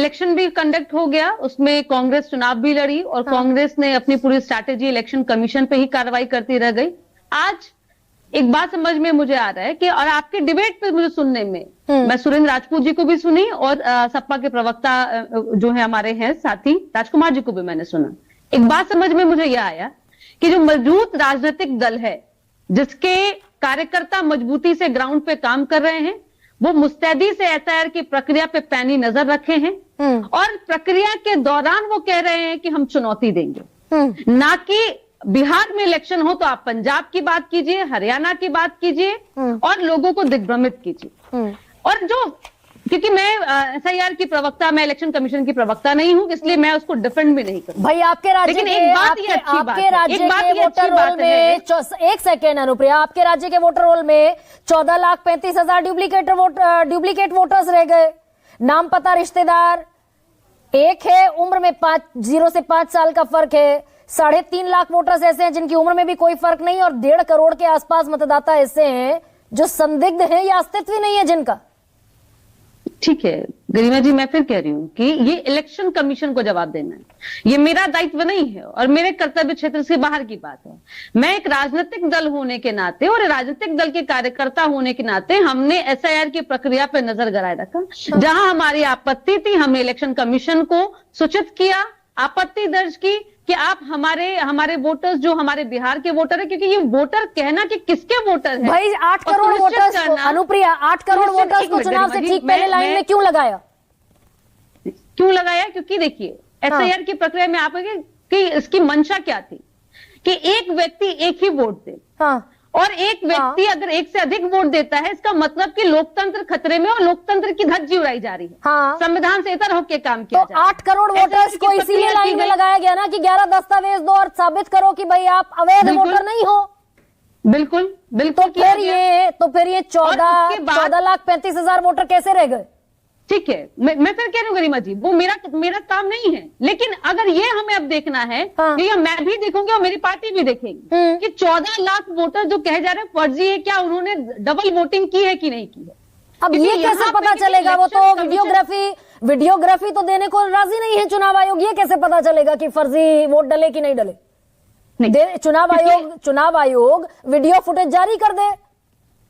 Election भी conduct हो गया, उसमें कांग्रेस चुनाव भी लड़ी और कांग्रेस ने अपनी पूरी स्ट्रैटेजी इलेक्शन कमीशन पे ही कार्रवाई करती रह गई। आज एक बात समझ में मुझे आ रहा है कि, और आपके डिबेट पे मुझे सुनने में, मैं सुरेंद्र राजपूत जी को भी सुनी और सपा के प्रवक्ता जो है हमारे हैं साथी राजकुमार जी को भी मैंने सुना। एक बात समझ में मुझे यह आया कि जो मजबूत राजनीतिक दल है, जिसके कार्यकर्ता मजबूती से ग्राउंड पे काम कर रहे हैं, वो मुस्तैदी से एसआईआर की प्रक्रिया पे पैनी नजर रखे हैं और प्रक्रिया के दौरान वो कह रहे हैं कि हम चुनौती देंगे, ना कि बिहार में इलेक्शन हो तो आप पंजाब की बात कीजिए, हरियाणा की बात कीजिए और लोगों को दिग्भ्रमित कीजिए। और जो, क्योंकि मैं एसआईआर की प्रवक्ता, मैं इलेक्शन कमीशन की प्रवक्ता नहीं हूं, इसलिए मैं उसको डिफेंड भी नहीं करूं। भाई आपके राज्य लेकिन के, एक बात आपके, ये अच्छी आपके बात है, राज्य एक बात के ये अच्छी वोटर रोल बात है, में, एक सेकेंड अनुप्रिया, आपके राज्य के वोटर रोल में 14,35,000 डुप्लीकेट वोटर्स रह गए। नाम पता रिश्तेदार एक है, उम्र में 0 से 5 साल का फर्क है। 3.5 लाख वोटर्स ऐसे हैं जिनकी उम्र में भी कोई फर्क नहीं, और 1.5 करोड़ के आसपास मतदाता ऐसे हैं जो संदिग्ध हैं या अस्तित्व ही नहीं है जिनका। ठीक है गरिमा जी, मैं फिर कह रही हूं कि ये इलेक्शन कमीशन को जवाब देना है, ये मेरा दायित्व नहीं है और मेरे कर्तव्य क्षेत्र से बाहर की बात है। मैं एक राजनीतिक दल होने के नाते और राजनीतिक दल के कार्यकर्ता होने के नाते हमने एसआईआर की प्रक्रिया पर नजर गड़ाए रखा। जहां हमारी आपत्ति थी, हमने इलेक्शन कमीशन को सूचित किया, आपत्ति दर्ज की कि आप हमारे वोटर्स, जो हमारे बिहार के वोटर है, क्योंकि ये वोटर कहना कि किसके वोटर है भाई 8 करोड़ वोटर्स को, अनुप्रिया 8 करोड़ वोटर्स को चुनाव से ठीक पहले लाइन में क्यों लगाया? क्योंकि देखिए एसआईआर की प्रक्रिया में आप कि इसकी मंशा क्या थी कि एक व्यक्ति एक ही वोट दे, और एक व्यक्ति अगर एक से अधिक वोट देता है, इसका मतलब कि लोकतंत्र खतरे में और लोकतंत्र की धज्जी उड़ाई जा रही है। संविधान से इतर होकर काम किया तो 8 करोड़ वोटर्स को इसीलिए लाइन में लगाया गया ना कि 11 दस्तावेज दो और साबित करो कि भाई आप अवैध वोटर नहीं हो। बिल्कुल बिल्कुल। तो फिर ये 14,35,000 वोटर कैसे रह गए? ठीक है, मैं फिर कह रही हूँ गरिमा जी, वो मेरा काम नहीं है, लेकिन अगर ये हमें अब देखना है, ये मैं भी देखूंगी और मेरी पार्टी भी देखेगी कि 14 लाख वोटर जो कहे जा रहे हैं फर्जी है, क्या उन्होंने डबल वोटिंग की है कि नहीं की है? अब ये कैसे पता चलेगा? वो तो वीडियोग्राफी तो देने को राजी नहीं है चुनाव आयोग। ये कैसे पता चलेगा कि फर्जी वोट डले कि नहीं डले? चुनाव आयोग वीडियो फुटेज जारी कर दे।